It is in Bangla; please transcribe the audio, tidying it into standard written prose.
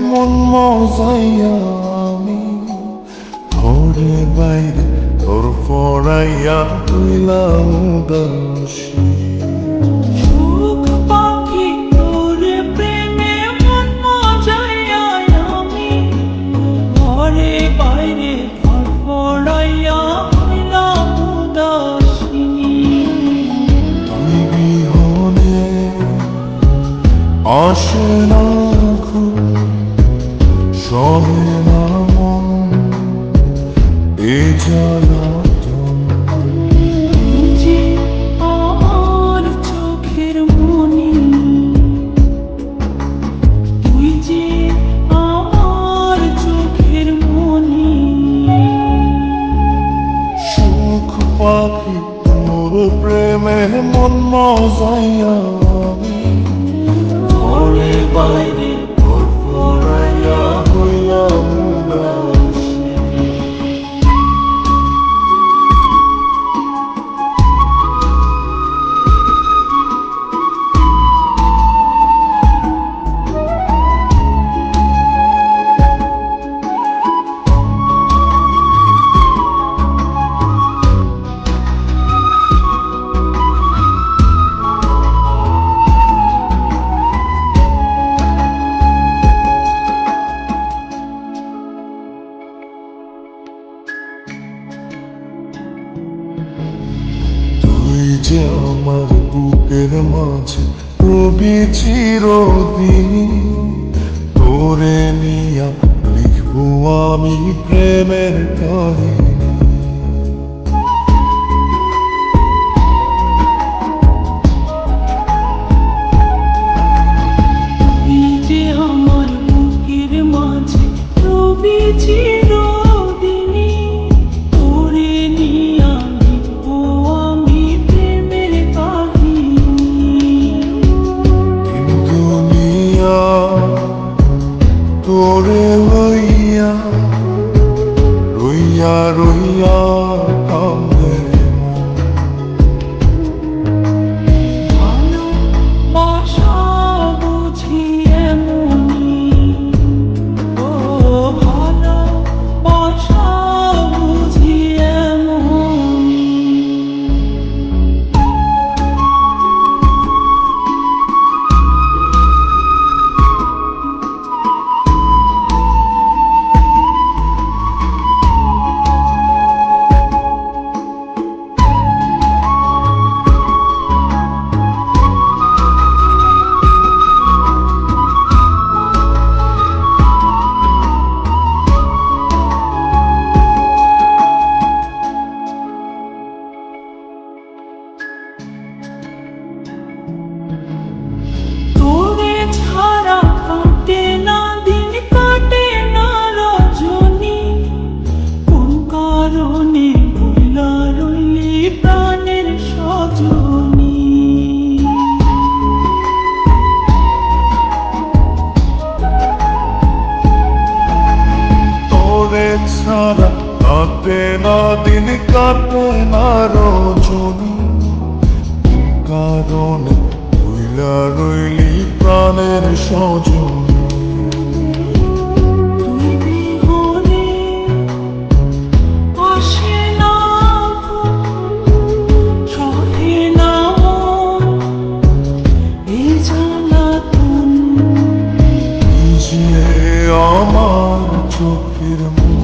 মন মজাইয়া আমি ঘরে বাইরে তোর পড়াইয়া হইলাম উদাসী। সুখ পাখি তোরে প্রেমে মন মজাইয়া আমি ঘরে বাইরে ফড়ফড়াইয়া হইলাম উদাসিনী। তুই বিহনে আসে না ঘুম, সহে না মন এ জ্বালাতন। তুই যে আমার চোখের মনি, তুই যে আমার চোখের মনি। সুখ পাখি তোর প্রেমে মন মজাইয়া আমি ঘরে বাইরে তোর পড়াইয়া হইলাম উদাসী। তুই যে আমার বুকের মাঝে রবি চিরদিন, তোরে নিয়া লিখবো আমি প্রেমের কাহিনী। তুই যে আমার বুকের মাঝে রবি চিরদিনী, তোরে নিয়া লিখবো আমি প্রেমের কাহিনী। কিন্তু নিয়া তোরে লইয়া রইয়া রইয়া কান্দে মন। ভালোবাসা বুঝি এমনি, ও ভালোবাসা বুঝি এমনি। তোরে ছাড়া কাটে না দিন, কাটে না রজনী। কোন কারণে ভুলা রইলি প্রাণের সজনী। তোরে ছাড়া কাটে না দিন, কাটে না রজনী। কারণে ভুইলা রইলি প্রাণের সজনী। তুই বিহনে আসে না ঘুম, সহে না মন এ জ্বালাতন। তুই যে আমার চোখের মন।